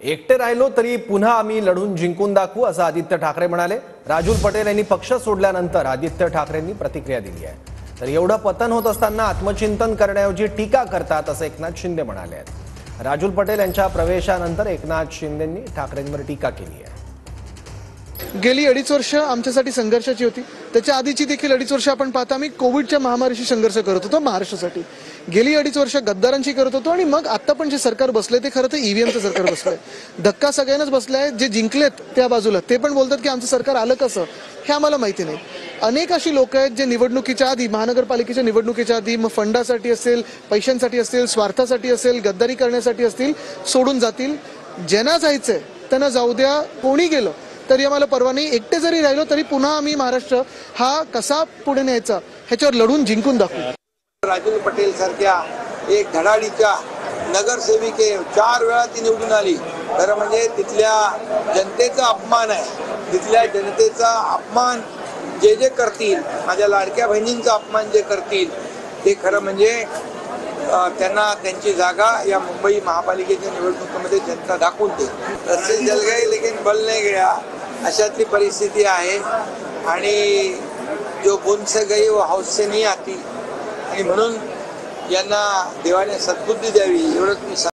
एकटे राहिलो तरी पुन्हा आम्ही लढून जिंकून दाखवू असं आदित्य ठाकरे म्हणाले। राजुल पटेल यांनी पक्ष सोडल्यानंतर आदित्य ठाकरेंनी प्रतिक्रिया दिली आहे। तर एवढं पतन होत असताना आत्मचिंतन करण्याऐवजी टीका करतात असं एकनाथ शिंदे म्हणाले आहेत। राजुल पटेल यांच्या प्रवेशानंतर एकनाथ शिंदेंनी ठाकरेंवर टीका केली आहे। गेली 2.5 वर्ष आमच्यासाठी संघर्षाची होती। त्याच्या आधीची देखील 2.5 वर्ष आपण पाहता आम्ही कोविडच्या महामारीशी संघर्ष करत होतो महाराष्ट्रासाठी। गेली 2.5 वर्ष गद्दारांची करत होतो आणि मग आता पण जे सरकार बसले ते खरं तर ईव्हीएमचं सरकार बसलंय। धक्का सगळ्यांनाच बसलाय। जे जिंकलेत त्या बाजूला ते पण बोलतात की आमचं सरकार आलं कसं हे आम्हाला माहिती नाही। अनेक अशी लोक आहेत जे निवडणुकीच्या आधी महानगरपालिकेच्या निवडणुकीच्या आधी मग फंडासाठी असेल, पैशांसाठी असेल, स्वार्थासाठी असेल, गद्दारी करण्यासाठी असतील सोडून जातील। ज्यांना जायचंय त्यांना जाऊ द्या। कोणी गेलं तरी आम्हाला परवा नाही। एकटे जरी राहिलो तरी पुन्हा आम्ही महाराष्ट्र हा कसा पुढे न्यायचा ह्याच्यावर लढून जिंकून दाखवू। राजुल पटेल सारख्या एक धडाडीच्या नगरसेविके 4 वेळा ती निवडून आली। खरं म्हणजे तिथल्या जनतेचा अपमान आहे। तिथल्या जनतेचा अपमान जे करतील, माझ्या लाडक्या बहिणींचा अपमान जे करतील ते खरं म्हणजे त्यांना त्यांची जागा या मुंबई महापालिकेच्या निवडणुकीमध्ये जनता दाखवून देईल। रस्ते जल गए लेकिन बल नहीं गया अशातली परिस्थिती आहे आणि जो बुन से गई वो हौस से नहीं आती। आणि म्हणून यांना देवाने सद्बुद्धी द्यावी एवढंच मी